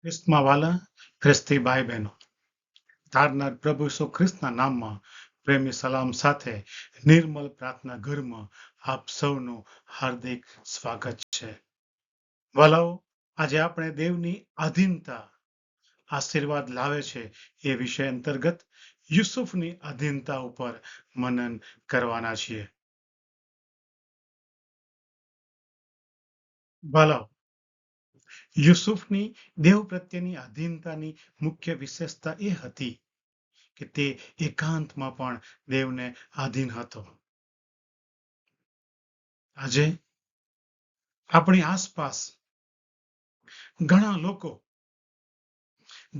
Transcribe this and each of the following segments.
ખ્રિસ્તમાં વાલા ખ્રિસ્તી ભાઈ બહેનો, તારનાર પ્રભુ ઈસુ ખ્રિસ્તના નામમાં પ્રેમી સલામ સાથે નિર્મલ પ્રાર્થના ઘરમાં આપ સૌનું હાર્દિક સ્વાગત છે. વાલાઓ, આજે આપણે દેવની આધીનતા આશીર્વાદ લાવે છે એ વિષય અંતર્ગત યુસુફની આધીનતા ઉપર મનન કરવાના છીએ. વાલાઓ, યુસુફની દેવ પ્રત્યેની આધીનતાની મુખ્ય વિશેષતા એ હતી કે તે એકાંતમાં પણ દેવને આધીન હતો. આજે આપણી આસપાસ ઘણા લોકો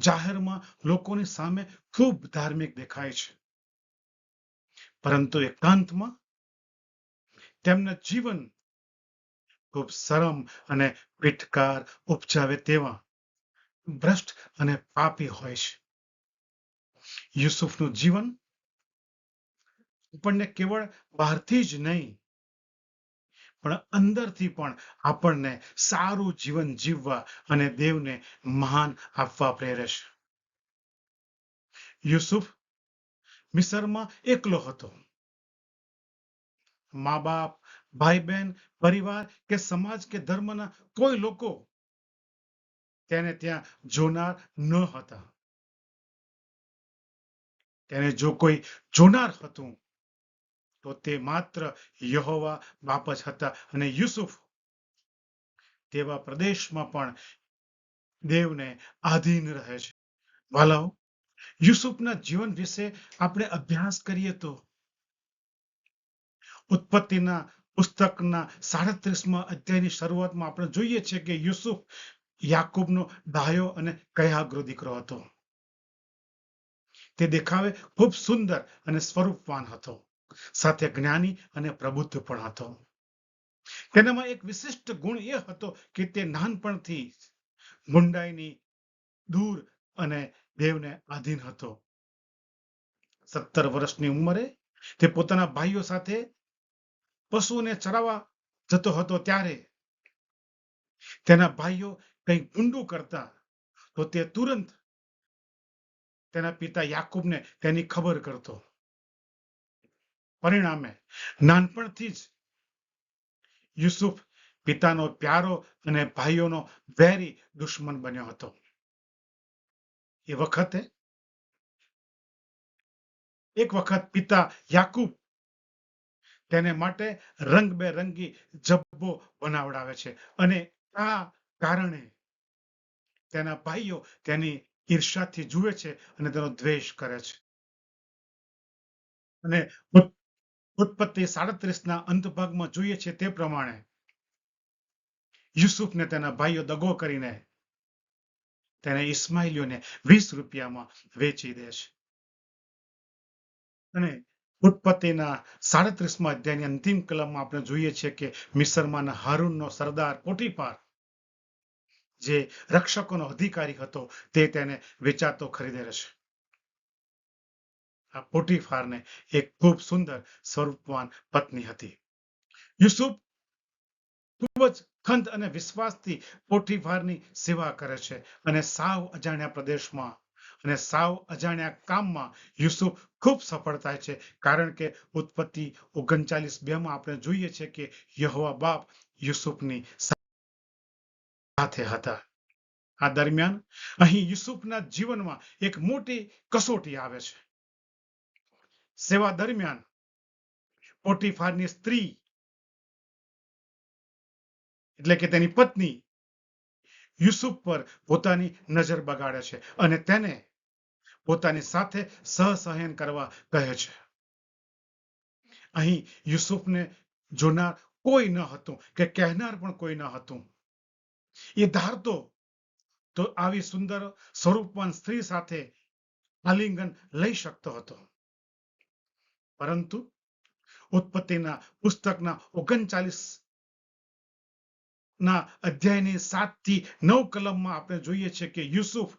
જાહેરમાં લોકોની સામે ખૂબ ધાર્મિક દેખાય છે, પરંતુ એકાંતમાં તેમના જીવન ખૂબ શરમ અને પીટકાર ઉપજાવે તેવા ભ્રષ્ટ અને પાપી હોય છે. યુસુફનું જીવન આપણને કેવળ બહારથી જ નહીં પણ અંદરથી પણ આપણને સારું જીવન જીવવા અને દેવને માન આપવા પ્રેરે છે. યુસુફ મિસરમાં એકલો હતો. મા બાપ, ભાઈ બહેન, પરિવાર કે સમાજ કે ધર્મના કોઈ લોકો તેને ત્યાં જોનાર ન હતા. તેને જો કોઈ જોનાર હતું તો તે માત્ર યહોવા બાપ જ હતા અને યુસુફ તેવા પ્રદેશમાં પણ દેવને આધીન રહે છે. વાલાઓ, યુસુફના જીવન વિશે આપણે અભ્યાસ કરીએ તો ઉત્પત્તિના પુસ્તકના 37મા અધ્યાયની શરૂઆતમાં આપણે જોઈએ છીએ કે યુસુફ યાકૂબનો ડાયો અને કયાગ્રો દીકરો હતો. તે દેખાવે ખૂબ સુંદર અને સ્વરૂપવાન હતો, સાથે જ્ઞાની અને પ્રબુદ્ધ પણ હતો. તેનામાં એક વિશિષ્ટ ગુણ એ હતો કે તે નાનપણથી ગુંડાઈની દૂર અને દેવને આધીન હતો. 17 વર્ષની ઉંમરે તે પોતાના ભાઈઓ સાથે પશુઓને ચરાવવા જતો હતો ત્યારે તેના ભાઈઓ કંઈક ઊંડું કરતા તો તે તુરંત તેના પિતા યાકૂબને તેની ખબર કરતો. પરિણામે નાનપણથી જ યુસુફ પિતાનો પ્યારો અને ભાઈઓનો વેરી દુશ્મન બન્યો હતો. એક વખત પિતા યાકૂબ તેને માટે રંગબેરંગી જબ્બો બનાવડાવે છે અને આ કારણે તેના ભાઈઓ તેની ઈર્ષ્યાથી જુએ છે અને તેનો દ્વેષ કરે છે. અને ઉત્પત્તિ 37ના અંત ભાગમાં જોઈએ છે તે પ્રમાણે યુસુફને તેના ભાઈઓ દગો કરીને તેને ઇસ્માઇલીઓને 20 રૂપિયામાં વેચી દે છે. અને ઉત્પત્તિના 37મા અધ્યાયની અંતિમ કલમમાં આપણે જોઈએ છીએ કે મિસરમાંના હારૂનનો સરદાર પોટીફાર, જે રક્ષકોનો અધિકારી હતો, તે તેને વેચાતો ખરીદે છે. આ પોટીફારને એક ખૂબ સુંદર સ્વરૂપવાન પત્ની હતી. યુસુફ ખૂબ જ ખંત અને વિશ્વાસથી પોટીફારની સેવા કરે છે અને સાવ અજાણ્યા પ્રદેશમાં અને સાવ અજાણ્યા કામમાં યુસુફ ખૂબ સફળ થાય છે, કારણ કે ઉત્પત્તિ 39:2માં આપણે જોઈએ છીએ કે યહોવા બાપ યુસુફની સાથે હતા. આ દરમિયાન અહીં યુસુફના જીવનમાં એક મોટી કસોટી આવે છે. સેવા દરમિયાન પોટીફારની સ્ત્રી એટલે કે તેની પત્ની યુસુફ પર પોતાની નજર બગાડે છે અને તેને પોતાની સાથે સહસહન કરવા કહે છે. અહીં યુસુફને જોનાર કોઈ ન હતું કે કહેનાર પણ કોઈ ન હતું. એ ધારતો તો આવી સુંદર સ્વરૂપવાન સ્ત્રી સાથે આલિંગન લઈ શકતો હતો, પરંતુ ઉત્પત્તિના પુસ્તકના 39ના અધ્યાયની 7 થી 9 કલમમાં આપણે જોઈએ છીએ કે યુસુફ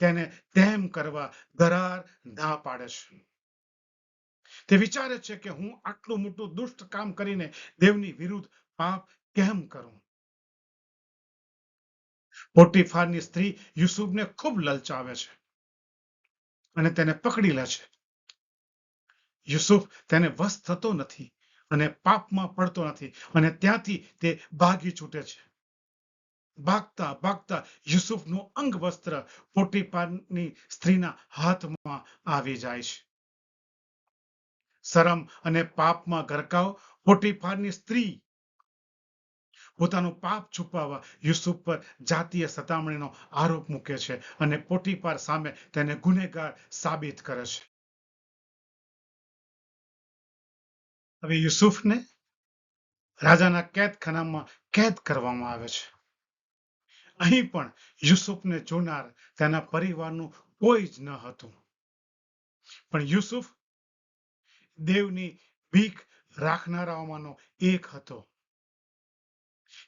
તેને તેમ કરવા દરાર ના પાડે છે. તે વિચારે છે કે હું આટલું મોટું દુષ્ટ કામ કરીને દેવની વિરુદ્ધ પાપ કેમ કરું. પોટીફારની સ્ત્રી યુસુફને ખૂબ લલચાવે છે અને તેને પકડી લે છે. યુસુફ તેને વશ થતો નથી અને પાપમાં પડતો નથી અને ત્યાંથી તે ભાગી છૂટે છે. ભાગતા ભાગતા યુસુફનું અંગ વસ્ત્ર પોટીફારની સ્ત્રીના હાથમાં આવી જાય છે. શરમ અને પાપમાં ગરકાવ પોટીફારની સ્ત્રી પોતાનું પાપ છુપાવવા યુસુફ પર જાતીય સતામણીનો આરોપ મૂકે છે અને પોટીફાર સામે તેને ગુનેગાર સાબિત કરે છે. હવે યુસુફને રાજાના કેદખાનામાં કેદ કરવામાં આવે છે. અહીં પણ યુસુફને જોનાર તેના પરિવારનું કોઈ જ ન હતું. પણ યુસુફ દેવની ભીખ રાખનારાઓમાંનો એક હતો.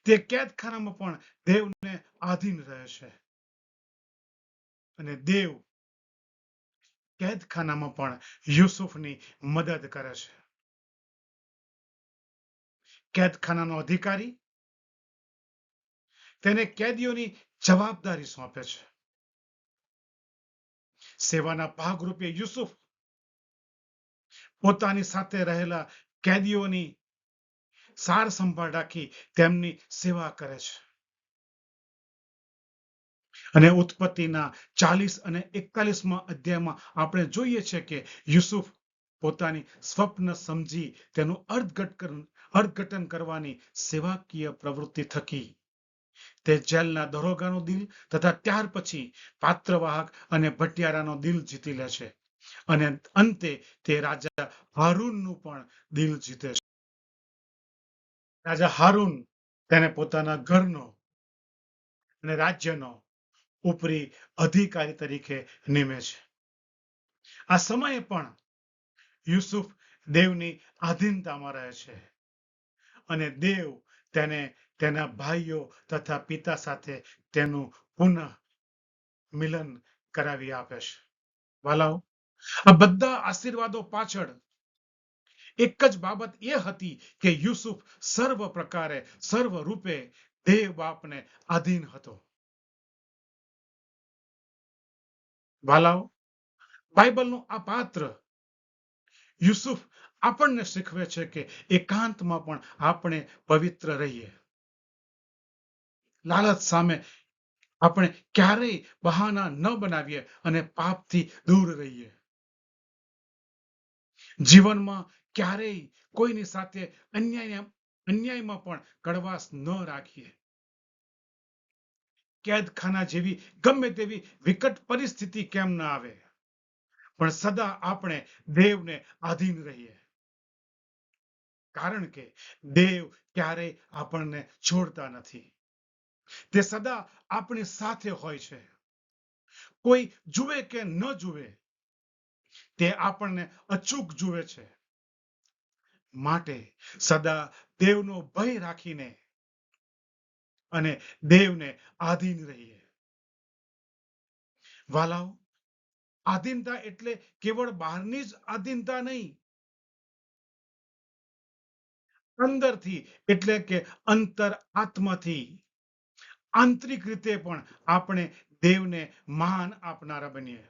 તે કેદખાનામાં પણ દેવને આધીન રહે છે અને દેવ કેદખાનામાં પણ યુસુફની મદદ કરે છે. કેદખાનાનો અધિકારી તેને કેદીઓની જવાબદારી સોંપે છે. સેવાના ભાગરૂપે યુસુફ પોતાની સાથે રહેલા કેદીઓની સાર સંભાળ રાખી તેમની સેવા કરે છે. અને ઉત્પત્તિના 40 અને 41માં અધ્યાયમાં આપણે જોઈએ છે કે યુસુફ પોતાની સ્વપ્ન સમજી તેનું અર્થઘટન કરવાની સેવાકીય પ્રવૃત્તિ થકી તે જેલના દરોગાનું દિલ તથા ત્યાર પછી પાત્રવાહક અને ભટિયારાનો દિલ જીતી લે છે અને અંતે તે રાજા હારૂનનું પણ દિલ જીતે છે. રાજા હારૂન તેને પોતાના ઘરનો અને રાજ્યનો ઉપરી અધિકારી તરીકે નિમે છે. આ સમયે પણ યુસુફ દેવની આધીનતામાં રહે છે અને દેવ તેને તેના ભાઈઓ તથા પિતા સાથે તેનું પુનઃ મિલન કરાવી આપે છે. વાલાઓ, આ બધા આશીર્વાદો પાછળ એક જ બાબત એ હતી કે યુસુફ સર્વ પ્રકારે સર્વ રૂપે દેવ બાપને આધીન હતો. વાલાઓ, બાઇબલનું આ પાત્ર યુસુફ આપણને શીખવે છે કે એકાંતમાં પણ આપણે પવિત્ર રહીએ. લાલચ સામે આપણે ક્યારેય બહાના ન બનાવીએ અને પાપથી દૂર રહીએ. જીવનમાં ક્યારેય કોઈની સાથે અન્યાયમાં પણ કડવાશ ન રાખીએ. કેદખાના જેવી ગમે તેવી વિકટ પરિસ્થિતિ કેમ ન આવે, પણ સદા આપણે દેવને આધીન રહીએ. કારણ કે દેવ ક્યારેય આપણને છોડતા નથી. તે સદા આપણી સાથે હોય છે. કોઈ જુએ કે ન જુએ, તે આપણને અચૂક જુએ છે. માટે સદા દેવનો ભય રાખીને અને દેવને આધીન રહીએ. વાલાઓ, આધીનતા એટલે કેવળ બહારની જ આધીનતા નહીં, અંદરથી એટલે કે અંતર આત્માથી આંતરિક રીતે પણ આપણે દેવને માન આપનારા બનીએ.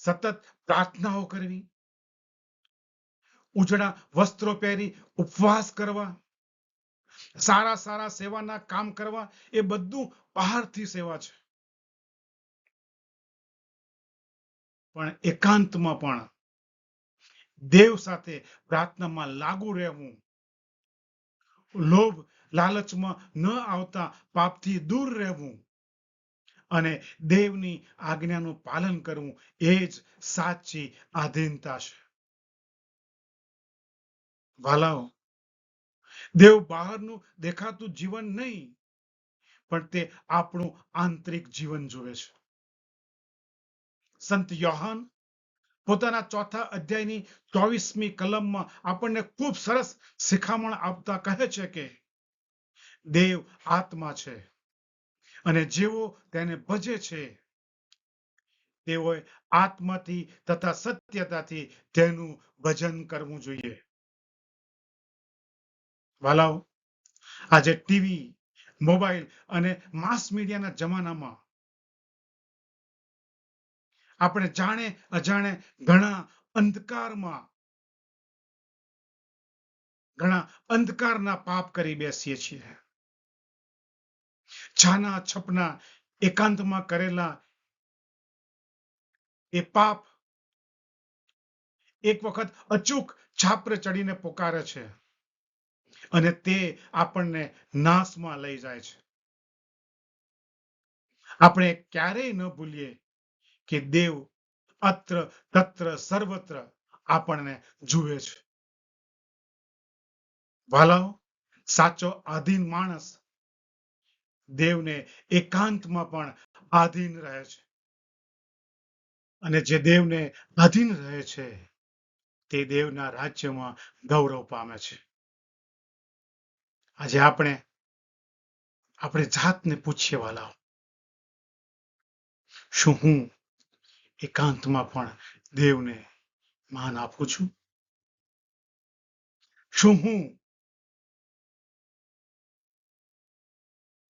સતત પ્રાર્થનાઓ કરવી, ઉજળા વસ્ત્રો પહેરી ઉપવાસ કરવા, સારા સેવાના કામ કરવા, એ બધું બહારથી સેવા છે. પણ એકાંતમાં પણ દેવ સાથે પ્રાર્થનામાં લાગુ રહેવું, લોભ લાલચમાં ન આવતા પાપથી દૂર રહેવું અને દેવની આજ્ઞાનું પાલન કરવું, એ જ સાચી આધીનતા છે. વાલાઓ, દેવ બહારનું દેખાતું જીવન નહીં, પણ તે આપણું આંતરિક જીવન જુએ છે. સંત યોહાન પોતાના 4થા અધ્યાયની 24મી કલમમાં આપણને ખૂબ સરસ શિખામણ આપતા કહે છે કે દેવ આત્મા છે અને જેઓ તેને ભજે છે તેઓએ આત્માથી તથા સત્યતાથી તેનું ભજન કરવું જોઈએ. વાલાઓ, આજે ટીવી મોબાઈલ અને માસ મીડિયાના જમાનામાં આપણે જાણે અજાણે ઘણા અંધકારના પાપ કરી બેસીએ છીએ. છાના છપના એકાંતમાં કરેલા એ પાપ એક વખત અચૂક છાપરે ચડીને પોકારે છે અને તે આપણને નાશમાં લઈ જાય છે. આપણે ક્યારેય ન ભૂલીએ કે દેવ અત્ર તત્ર સર્વત્ર આપણને જુએ છે. વાલાઓ, સાચો આધીન માણસ દેવને એકાંતમાં પણ આધીન રહે છે અને જે દેવને આધીન રહે છે તે દેવના રાજ્યમાં ગૌરવ પામે છે. આજે આપણે જાતને પૂછીએ વાલાઓ, શું હું એકાંતમાં પણ દેવને માન આપું છું? શું હું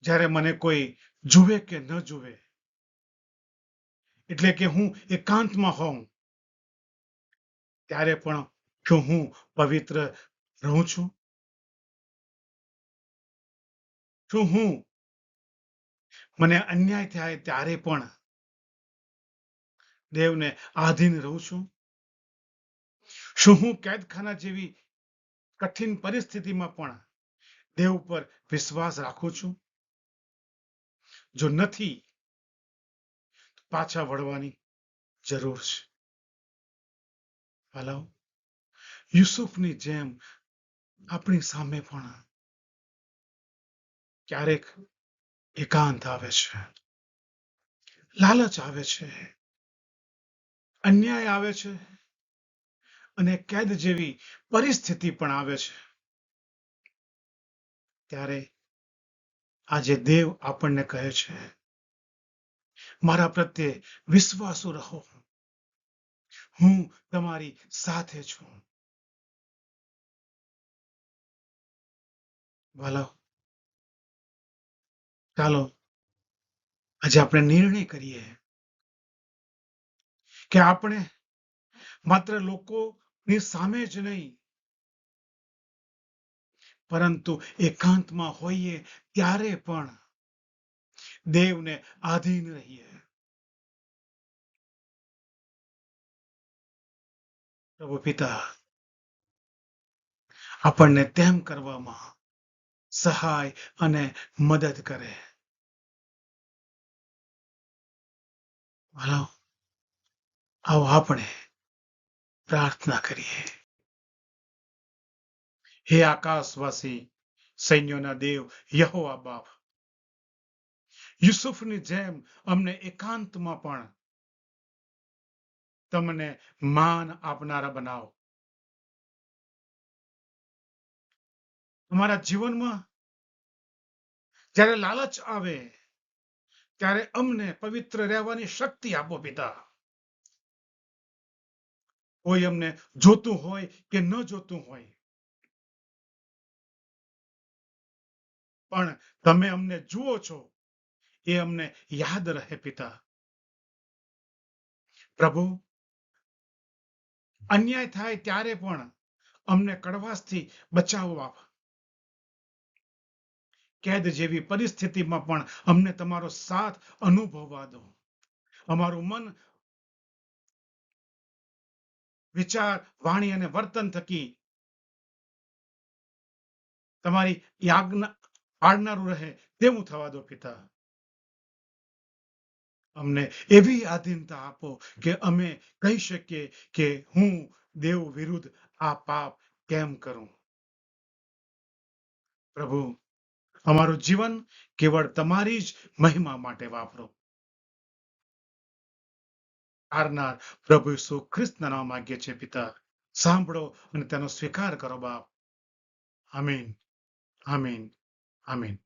જ્યારે મને કોઈ જુએ કે ન જુએ, એટલે કે હું એકાંતમાં હોઉં ત્યારે પણ શું હું પવિત્ર રહું છું? શું હું મને અન્યાય થાય ત્યારે પણ દેવને આધીન રહું છું? શું હું કેદખાના જેવી કઠિન પરિસ્થિતિમાં પણ દેવ પર વિશ્વાસ રાખું છું? જો નથી, પાછા વળવાની જરૂર છે. વાલાઓ, યુસુફની જેમ આપણી સામે પણ ક્યારેક એકાંત આવે છે, લાલચ આવે છે, અન્યાય આવે છે અને કેદ જેવી પરિસ્થિતિ પણ આવે છે. ત્યારે આજે દેવ આપણને કહે છે, મારા પ્રત્યે વિશ્વાસુ રહો, હું તમારી સાથે છું. વાલાઓ, ચાલો આજે આપણે નિર્ણય કરીએ કે આપણે માત્ર લોકોની સામે જ નહીં, પરંતુ એકાંતમાં હોઈએ ત્યારે પણ દેવને આધીન રહીએ. પ્રભુ પિતા આપણને તેમ કરવામાં સહાય અને મદદ કરે. વાલાઓ, આવો આપણે પ્રાર્થના કરીએ. હે આકાશવાસી, સૈન્યોના દેવ યહોવા બાપ, યુસુફની જેમ અમને એકાંતમાં પણ તમને માન આપનારા બનાવો. તમારા જીવનમાં જ્યારે લાલચ આવે ત્યારે અમને પવિત્ર રહેવાની શક્તિ આપો પિતા. કોઈ અમને જોતું હોય કે ન જોતું હોય, પણ તમે અમને જુઓ છો એ અમને યાદ રહે પિતા. પ્રભુ, અન્યાય થાય ત્યારે પણ અમને કડવાશથી બચાવો આપ. કેદ જેવી પરિસ્થિતિમાં પણ અમને તમારો સાથ અનુભવવા દો. અમારું મન, વિચાર, વાણી અને વર્તન થકી તમારી આજ્ઞા પાળનારું રહે તેવું થવા દો પિતા. અમને એવી આધીનતા આપો કે અમે કહી શકીએ કે હું દેવ વિરુદ્ધ આ પાપ કેમ કરું. પ્રભુ, અમારું જીવન કેવળ તમારી જ મહિમા માટે વાપરો. હારનાર પ્રભુ ઈસુ ખ્રિસ્તના નામ માંગીએ છીએ પિતા. સાંભળો અને તેનો સ્વીકાર કરો બાપ. આમીન, આમીન, આમીન.